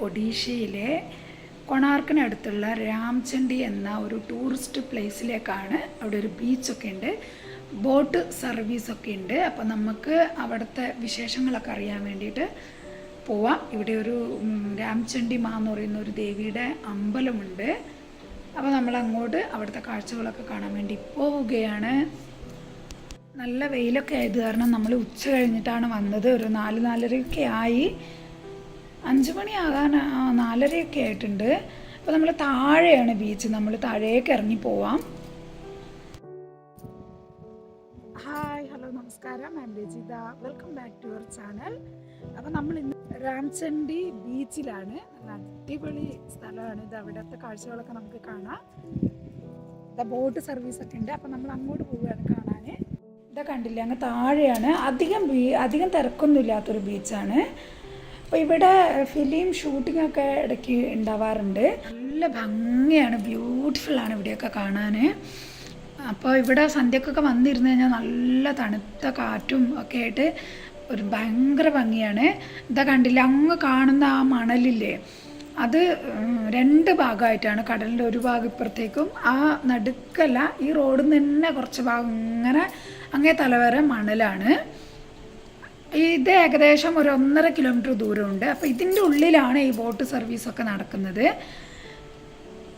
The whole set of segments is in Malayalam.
ഒഡീഷയിലെ കൊണാർക്കിനടുത്തുള്ള രാംചണ്ഡി എന്ന ഒരു ടൂറിസ്റ്റ് പ്ലേസിലേക്കാണ്. അവിടെ ഒരു ബീച്ചൊക്കെ ഉണ്ട്, ബോട്ട് സർവീസൊക്കെ ഉണ്ട്. അപ്പോൾ നമുക്ക് അവിടുത്തെ വിശേഷങ്ങളൊക്കെ അറിയാൻ വേണ്ടിയിട്ട് പോവാം. ഇവിടെ ഒരു രാംചണ്ഡി മാ എന്ന് പറയുന്ന ഒരു ദേവിയുടെ അമ്പലമുണ്ട്. അപ്പോൾ നമ്മൾ അങ്ങോട്ട് അവിടുത്തെ കാഴ്ചകളൊക്കെ കാണാൻ വേണ്ടി പോവുകയാണ്. നല്ല വെയിലൊക്കെ ആയത് കാരണം നമ്മൾ ഉച്ച കഴിഞ്ഞിട്ടാണ് വന്നത്. ഒരു 4-4:30 ആയി. 5 മണിയാകാൻ 4:30 ആയിട്ടുണ്ട്. അപ്പോൾ നമ്മൾ താഴെയാണ് ബീച്ച്. നമ്മൾ താഴേക്ക് ഇറങ്ങി പോവാം. ഹായ്, ഹലോ, നമസ്കാരം. I am Rajitha. Welcome back to your channel. അപ്പോൾ നമ്മൾ ഇന്ന് രാംചണ്ഡി ബീച്ചിലാണ്. നല്ല അടിപൊളി സ്ഥലമാണ് ഇത്. അവിടുത്തെ കാഴ്ചകളൊക്കെ നമുക്ക് കാണാം. ബോട്ട് സർവീസൊക്കെ ഉണ്ട്. അപ്പോൾ നമ്മൾ അങ്ങോട്ട് പോവുകയാണ് കാണാൻ. ഇതാ കണ്ടില്ല, അങ്ങ് താഴെയാണ്. അധികം തിരക്കൊന്നും ഇല്ലാത്തൊരു ബീച്ചാണ്. അപ്പോൾ ഇവിടെ ഫിലിം ഷൂട്ടിങ്ങൊക്കെ ഇടയ്ക്ക് ഉണ്ടാവാറുണ്ട്. നല്ല ഭംഗിയാണ്, ബ്യൂട്ടിഫുള്ളാണ് ഇവിടെയൊക്കെ കാണാൻ. അപ്പോൾ ഇവിടെ സന്ധ്യക്കൊക്കെ വന്നിരുന്നു കഴിഞ്ഞാൽ നല്ല തണുത്ത കാറ്റും ഒക്കെ ആയിട്ട് ഒരു ഭയങ്കര ഭംഗിയാണ്. ഇതാ കണ്ടില്ല, അങ്ങ് കാണുന്ന ആ മണലില്ലേ, അത് 2 ഭാഗമായിട്ടാണ്. കടലിൻ്റെ ഒരു ഭാഗം ഇപ്പുറത്തേക്കും, ആ നടുക്കല്ല, ഈ റോഡിൽ നിന്ന് തന്നെ കുറച്ച് ഭാഗം ഇങ്ങനെ അങ്ങേ തലവരെ മണലാണ്. ഇത് ഏകദേശം ഒരു 1.5 കിലോമീറ്റർ ദൂരമുണ്ട്. അപ്പോൾ ഇതിൻ്റെ ഉള്ളിലാണ് ഈ ബോട്ട് സർവീസൊക്കെ നടക്കുന്നത്.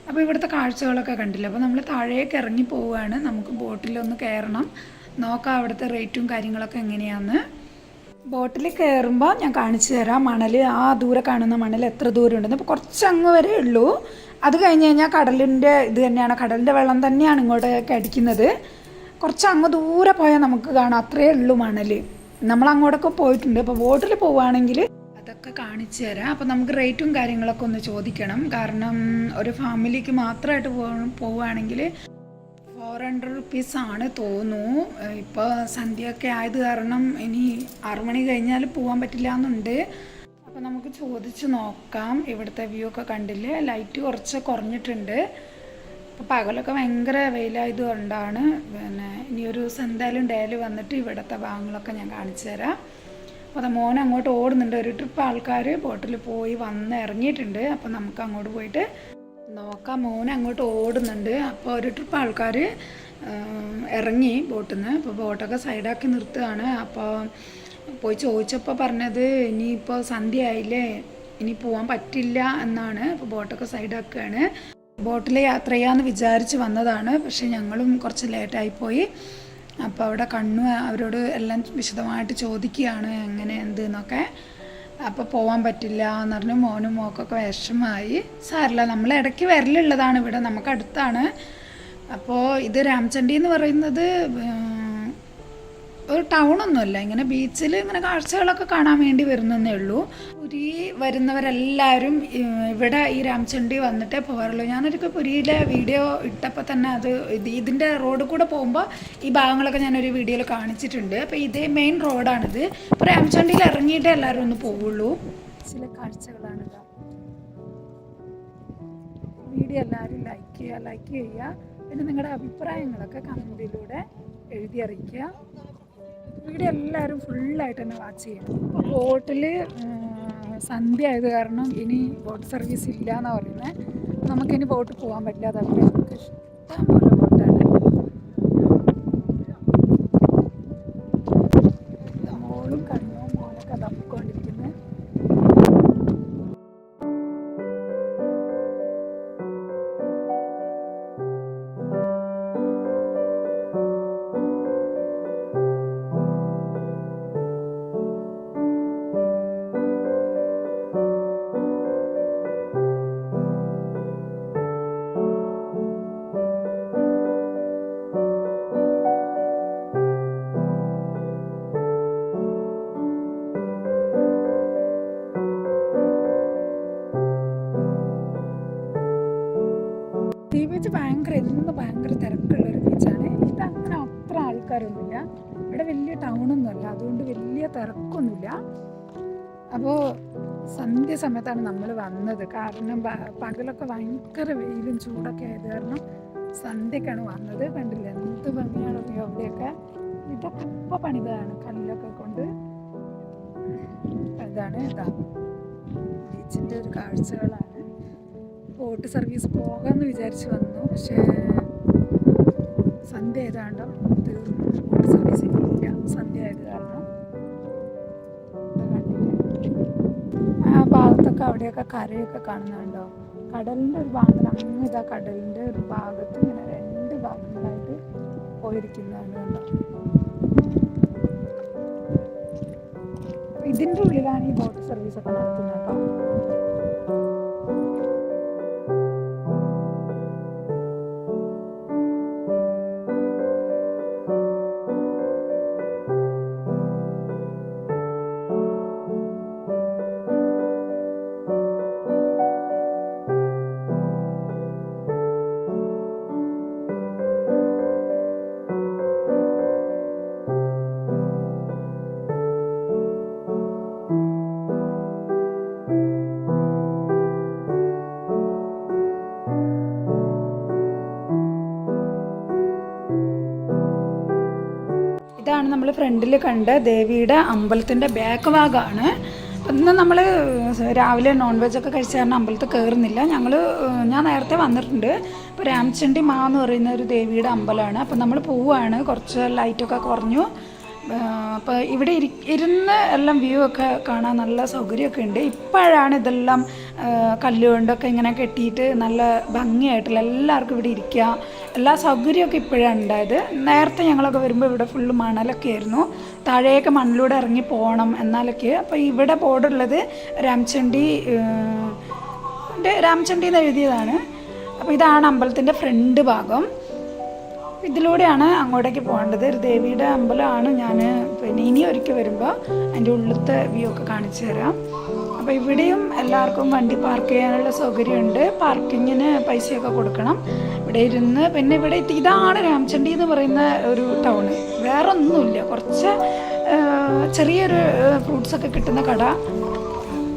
അപ്പോൾ ഇവിടുത്തെ കാഴ്ചകളൊക്കെ കണ്ടില്ല. അപ്പോൾ നമ്മൾ താഴേക്ക് ഇറങ്ങി പോവുകയാണ്. നമുക്ക് ബോട്ടിലൊന്ന് കയറണം, നോക്കാം അവിടുത്തെ റേറ്റും കാര്യങ്ങളൊക്കെ എങ്ങനെയാണെന്ന്. ബോട്ടിൽ കയറുമ്പോൾ ഞാൻ കാണിച്ചു തരാം. മണൽ, ആ ദൂരെ കാണുന്ന മണൽ എത്ര ദൂരം ഉണ്ടെന്ന്. അപ്പോൾ കുറച്ച് അങ്ങ് വരെ ഉള്ളൂ. അത് കഴിഞ്ഞ് കഴിഞ്ഞാൽ കടലിൻ്റെ ഇത് തന്നെയാണ്, കടലിൻ്റെ വെള്ളം തന്നെയാണ് ഇങ്ങോട്ടേക്ക് അടിക്കുന്നത്. കുറച്ച് അങ്ങ് ദൂരെ പോയാൽ നമുക്ക് കാണാം, അത്രയേ ഉള്ളൂ മണൽ. നമ്മൾ അങ്ങോട്ടൊക്കെ പോയിട്ടുണ്ട്. അപ്പോൾ ബോട്ടിൽ പോവുകയാണെങ്കിൽ അതൊക്കെ കാണിച്ചു തരാം. അപ്പോൾ നമുക്ക് റേറ്റും കാര്യങ്ങളൊക്കെ ഒന്ന് ചോദിക്കണം. കാരണം ഒരു ഫാമിലിക്ക് മാത്രമായിട്ട് പോവുകയാണെങ്കിൽ 400 rupees ആണ് തോന്നുന്നു. ഇപ്പോൾ സന്ധ്യയൊക്കെ ആയത് കാരണം ഇനി 6 മണി കഴിഞ്ഞാൽ പോകാൻ പറ്റില്ല എന്നുണ്ട്. അപ്പോൾ നമുക്ക് ചോദിച്ച് നോക്കാം. ഇവിടുത്തെ വ്യൂ ഒക്കെ കണ്ടില്ലേ, ലൈറ്റ് കുറച്ച് കുറഞ്ഞിട്ടുണ്ട്. അപ്പോൾ പകലൊക്കെ ഭയങ്കര വെയിലായത് കൊണ്ടാണ്. പിന്നെ ഇനിയൊരു എന്തായാലും ഡേയിൽ വന്നിട്ട് ഇവിടുത്തെ ഭാഗങ്ങളൊക്കെ ഞാൻ കാണിച്ചു തരാം. അപ്പോൾ അത് മോൻ അങ്ങോട്ട് ഓടുന്നുണ്ട്. ഒരു ട്രിപ്പ് ആൾക്കാർ ബോട്ടിൽ പോയി വന്ന് ഇറങ്ങിയിട്ടുണ്ട്. അപ്പോൾ നമുക്ക് അങ്ങോട്ട് പോയിട്ട് നോക്കാം. മോൻ അങ്ങോട്ട് ഓടുന്നുണ്ട്. അപ്പോൾ ഒരു ട്രിപ്പ് ആൾക്കാർ ഇറങ്ങി ബോട്ടിൽ നിന്ന്. അപ്പോൾ ബോട്ടൊക്കെ സൈഡാക്കി നിർത്തുകയാണ്. അപ്പോൾ പോയി ചോദിച്ചപ്പോൾ പറഞ്ഞത് ഇനിയിപ്പോൾ സന്ധ്യ ആയില്ലേ, ഇനി പോകാൻ പറ്റില്ല എന്നാണ്. അപ്പോൾ ബോട്ടൊക്കെ സൈഡാക്കുകയാണ്. ബോട്ടിൽ യാത്ര ചെയ്യാമെന്ന് വിചാരിച്ച് വന്നതാണ്, പക്ഷേ ഞങ്ങളും കുറച്ച് ലേറ്റായിപ്പോയി. അപ്പോൾ അവിടെ അവരോട് എല്ലാം വിശദമായിട്ട് ചോദിക്കുകയാണ് എങ്ങനെ എന്ത് എന്നൊക്കെ. അപ്പോൾ പോകാൻ പറ്റില്ല എന്ന് പറഞ്ഞു. മോനും മോക്കൊക്കെ വിഷമമായി. സാരമില്ല, നമ്മൾ ഇടയ്ക്ക് വരലുള്ളതാണ് ഇവിടെ, നമുക്ക് അടുത്താണ്. അപ്പോൾ ഇത് രാംചണ്ഡി എന്ന് പറയുന്നത് ഒരു ടൗണൊന്നുമല്ല, ഇങ്ങനെ ബീച്ചിൽ ഇങ്ങനെ കാഴ്ചകളൊക്കെ കാണാൻ വേണ്ടി വരുന്നതേ ഉള്ളൂ. പുരി വരുന്നവരെല്ലാവരും ഇവിടെ ഈ രാംചണ്ഡി വന്നിട്ടേ പോകാറുള്ളൂ. ഞാനൊരു പുരിയിലെ വീഡിയോ ഇട്ടപ്പോൾ തന്നെ ഇതിൻ്റെ റോഡ് കൂടെ പോകുമ്പോൾ ഈ ഭാഗങ്ങളൊക്കെ ഞാനൊരു വീഡിയോയിൽ കാണിച്ചിട്ടുണ്ട്. അപ്പോൾ ഇതേ മെയിൻ റോഡാണിത്. ഇപ്പോൾ രാംചണ്ഡിയിൽ ഇറങ്ങിയിട്ടേ എല്ലാവരും ഒന്ന് പോവുള്ളൂ. ചില കാഴ്ചകളാണിത്. വീഡിയോ എല്ലാവരും ലൈക്ക് ചെയ്യുക. പിന്നെ നിങ്ങളുടെ അഭിപ്രായങ്ങളൊക്കെ കമൻറ്റിലൂടെ എഴുതി അറിയിക്കുക. വീഡിയോ എല്ലാവരും ഫുള്ളായിട്ട് തന്നെ വാച്ച് ചെയ്യണം. ബോട്ടിൽ സന്ധ്യ ആയത് കാരണം ഇനി ബോട്ട് സർവീസ് ഇല്ല എന്നാണ് പറയുന്നത്. നമുക്കിനി ബോട്ട് പോകാൻ പറ്റില്ല. അതവിടെ നമുക്ക് ഇഷ്ടംപോലെ ബോട്ടാണ്. മോളും കണ്ണും മോനൊക്കെ തപ്പിക്കൊണ്ടിരിക്കുന്നത്. ഈ ബീച്ച് ഭയങ്കര തിരക്കുള്ളൊരു ബീച്ചാണ്. ഇതങ്ങനെ അത്ര ആൾക്കാരൊന്നുമില്ല. ഇവിടെ വലിയ ടൗണൊന്നുമല്ല, അതുകൊണ്ട് വലിയ തിരക്കൊന്നുമില്ല. അപ്പോൾ സന്ധ്യ സമയത്താണ് നമ്മൾ വന്നത്. കാരണം പകലൊക്കെ ഭയങ്കര വെയിലും ചൂടൊക്കെ ആയത് കാരണം സന്ധ്യക്കാണ് വന്നത്. കണ്ടില്ല എന്ത് ഭംഗിയാണ് അവിടെയൊക്കെ. ഇതൊക്കെ ഇപ്പോൾ പണിതാണ്, കല്ലൊക്കെ കൊണ്ട്. ഇതാണ് ബീച്ചിൻ്റെ ഒരു കാഴ്ചകളാണ്. ബോട്ട് സർവീസ് പോകാമെന്ന് വിചാരിച്ച് വന്നു, പക്ഷേ സന്ധ്യ ആയതാണ്ടോ തീർന്നു. ബോട്ട് സർവീസ് ഇല്ല, സന്ധ്യ ആയത് കാരണം. ആ ഭാഗത്തൊക്കെ അവിടെയൊക്കെ കരയൊക്കെ കാണുന്നുണ്ടോ? കടലിൻ്റെ ഒരു ഭാഗത്തിൽ അങ്ങ് ഇതാ കടലിൻ്റെ ഒരു ഭാഗത്ത് ഇങ്ങനെ 2 ഭാഗങ്ങളായിട്ട് പോയിരിക്കുന്നതാണ് കണ്ടോ. ഇതിൻ്റെ ഉള്ളിലാണ് ഈ ബോട്ട് സർവീസ് ഒക്കെ നടത്തുന്നത് കേട്ടോ. ഇതാണ് നമ്മൾ ഫ്രണ്ടിൽ കണ്ട ദേവിയുടെ അമ്പലത്തിൻ്റെ ബാക്ക് ഭാഗമാണ്. ഇന്ന് നമ്മൾ രാവിലെ നോൺ വെജൊക്കെ കഴിച്ച കാരണം അമ്പലത്തിൽ കയറുന്നില്ല. ഞാൻ നേരത്തെ വന്നിട്ടുണ്ട്. ഇപ്പോൾ രാംചണ്ഡി മാ എന്ന് പറയുന്ന ഒരു ദേവിയുടെ അമ്പലമാണ്. അപ്പം നമ്മൾ പോവുകയാണ്. കുറച്ച് ലൈറ്റൊക്കെ കുറഞ്ഞു. അപ്പോൾ ഇവിടെ ഇരുന്ന് എല്ലാം വ്യൂ ഒക്കെ കാണാൻ നല്ല സൗകര്യമൊക്കെ ഉണ്ട്. ഇപ്പോഴാണ് ഇതെല്ലാം കല്ലുകൊണ്ടൊക്കെ ഇങ്ങനെ കെട്ടിയിട്ട് നല്ല ഭംഗിയായിട്ടുള്ള എല്ലാവർക്കും ഇവിടെ ഇരിക്കുക എല്ലാ സൗകര്യമൊക്കെ ഇപ്പോഴാണ് ഉണ്ടായത്. നേരത്തെ ഞങ്ങളൊക്കെ വരുമ്പോൾ ഇവിടെ ഫുള്ള് മണലൊക്കെ ആയിരുന്നു. താഴെയൊക്കെ മണ്ണിലൂടെ ഇറങ്ങി പോകണം എന്നാലൊക്കെ. അപ്പോൾ ഇവിടെ ബോർഡുള്ളത് രാംചണ്ഡി എന്ന് എഴുതിയതാണ്. അപ്പോൾ ഇതാണ് അമ്പലത്തിൻ്റെ ഫ്രണ്ട് ഭാഗം. ഇതിലൂടെയാണ് അങ്ങോട്ടേക്ക് പോകേണ്ടത്. ഒരു ദേവിയുടെ അമ്പലമാണ്. ഞാൻ പിന്നെ ഇനി ഒരിക്കൽ വരുമ്പോൾ അതിൻ്റെ ഉള്ളിലത്തെ വ്യൂ ഒക്കെ കാണിച്ചു തരാം. അപ്പോൾ ഇവിടെയും എല്ലാവർക്കും വണ്ടി പാർക്ക് ചെയ്യാനുള്ള സൗകര്യമുണ്ട്. പാർക്കിങ്ങിന് പൈസയൊക്കെ കൊടുക്കണം. ഇവിടെ ഇരുന്ന് പിന്നെ ഇവിടെ ഇതാണ് രാംചണ്ഡി എന്ന് പറയുന്ന ഒരു ടൗണ്. വേറെ ഒന്നുമില്ല. കുറച്ച് ചെറിയൊരു ഫ്രൂട്ട്സൊക്കെ കിട്ടുന്ന കട,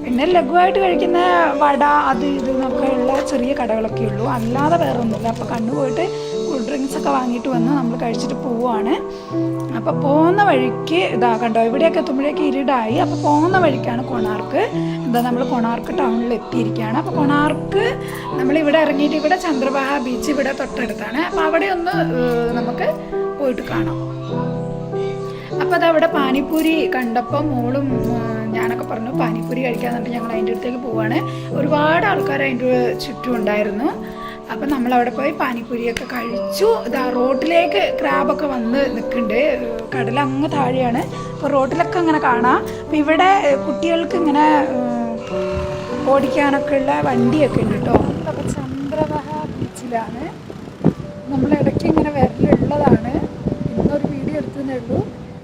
പിന്നെ ലഘുവായിട്ട് കഴിക്കുന്ന വട അത് ഇത് എന്നൊക്കെയുള്ള ചെറിയ കടകളൊക്കെ ഉള്ളൂ. അല്ലാതെ വേറെ ഒന്നുമില്ല. അപ്പോൾ കണ്ണു പോയിട്ട് കൂൾ ഡ്രിങ്ക്സ് ഒക്കെ വാങ്ങിയിട്ട് വന്ന് നമ്മൾ കഴിച്ചിട്ട് പോവുകയാണ്. അപ്പോൾ പോകുന്ന വഴിക്ക് ഇതാ കണ്ടോ, ഇവിടെയൊക്കെ എത്തുമ്പോഴേക്ക് ഇരുടായി. അപ്പോൾ പോകുന്ന വഴിക്കാണ് കൊണാർക്ക്. നമ്മൾ കൊണാർക്ക് ടൗണിൽ എത്തിയിരിക്കുകയാണ്. അപ്പോൾ കൊണാർക്ക് നമ്മളിവിടെ ഇറങ്ങിയിട്ട് ഇവിടെ ചന്ദ്രഭാഗ ബീച്ച് ഇവിടെ തൊട്ടടുത്താണ്. അപ്പോൾ അവിടെ ഒന്ന് നമുക്ക് പോയിട്ട് കാണാം. അപ്പോൾ അതവിടെ പാനിപ്പൂരി കണ്ടപ്പോൾ മോളും ഞാനൊക്കെ പറഞ്ഞു പാനിപ്പൂരി കഴിക്കാമെന്നിട്ട് ഞങ്ങൾ അതിൻ്റെ അടുത്തേക്ക് പോവുകയാണ്. ഒരുപാട് ആൾക്കാർ അതിൻ്റെ ചുറ്റും ഉണ്ടായിരുന്നു. അപ്പം നമ്മളവിടെ പോയി പാനിപ്പൂരിയൊക്കെ കഴിച്ചു. ഇതാ റോഡിലേക്ക് ക്രാബൊക്കെ വന്ന് നിൽക്കുന്നുണ്ട്. കടലങ്ങ് താഴെയാണ്. അപ്പോൾ റോഡിലൊക്കെ ഇങ്ങനെ കാണാം. അപ്പം ഇവിടെ കുട്ടികൾക്ക് ഇങ്ങനെ ഓടിക്കാനൊക്കെ ഉള്ള വണ്ടിയൊക്കെ ഉണ്ട് കേട്ടോ. അപ്പോൾ ചന്ദ്രവഹ ബീച്ചിലാണ് നമ്മളിടയ്ക്ക് ഇങ്ങനെ വരലുള്ളതാണ്. ഇന്നൊരു വീഡിയോ എടുത്തതേ ഉള്ളൂ.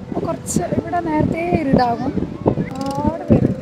അപ്പോൾ കുറച്ച് ഇവിടെ നേരത്തെ ഇരുടാകും. ഒരുപാട് പേരുണ്ട്.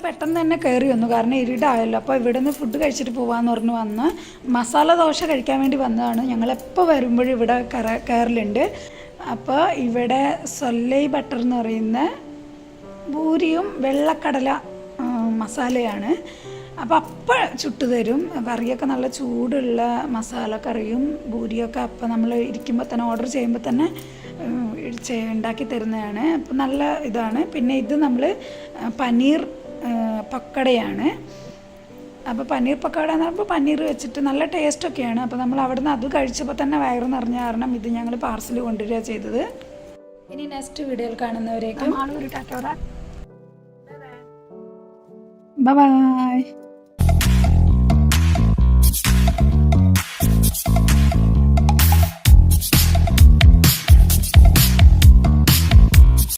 പെട്ടെന്ന് തന്നെ കയറി വന്നു, കാരണം ഇരുടായല്ലോ. അപ്പോൾ ഇവിടെ നിന്ന് ഫുഡ് കഴിച്ചിട്ട് പോകാമെന്ന് പറഞ്ഞ് വന്ന് മസാല ദോശ കഴിക്കാൻ വേണ്ടി വന്നതാണ്. ഞങ്ങളെപ്പോൾ വരുമ്പോഴും ഇവിടെ കയറലുണ്ട്. അപ്പോൾ ഇവിടെ സൊല്ലൈ ബട്ടർ എന്ന് പറയുന്ന പൂരിയും വെള്ളക്കടല മസാലയാണ്. അപ്പോൾ ചുട്ടു തരും. കറിയൊക്കെ നല്ല ചൂടുള്ള മസാല കറിയും പൂരിയൊക്കെ അപ്പം നമ്മൾ ഇരിക്കുമ്പോൾ തന്നെ ഓർഡർ ചെയ്യുമ്പോൾ തന്നെ ഉണ്ടാക്കി തരുന്നതാണ്. അപ്പം നല്ല ഇതാണ്. പിന്നെ ഇത് നമ്മൾ പനീർ പക്കടയാണ്. അപ്പോൾ പനീർ പക്കട എന്ന് പറയുമ്പോൾ പനീർ വെച്ചിട്ട് നല്ല ടേസ്റ്റൊക്കെയാണ്. അപ്പോൾ നമ്മൾ അവിടെ നിന്ന് അത് കഴിച്ചപ്പോൾ തന്നെ വയറ് നിറഞ്ഞ കാരണം ഇത് ഞങ്ങൾ പാർസൽ കൊണ്ടുവരിക ചെയ്തത്. ഇനി നെക്സ്റ്റ് വീഡിയോയിൽ കാണുന്നവരേക്കും ബൈ.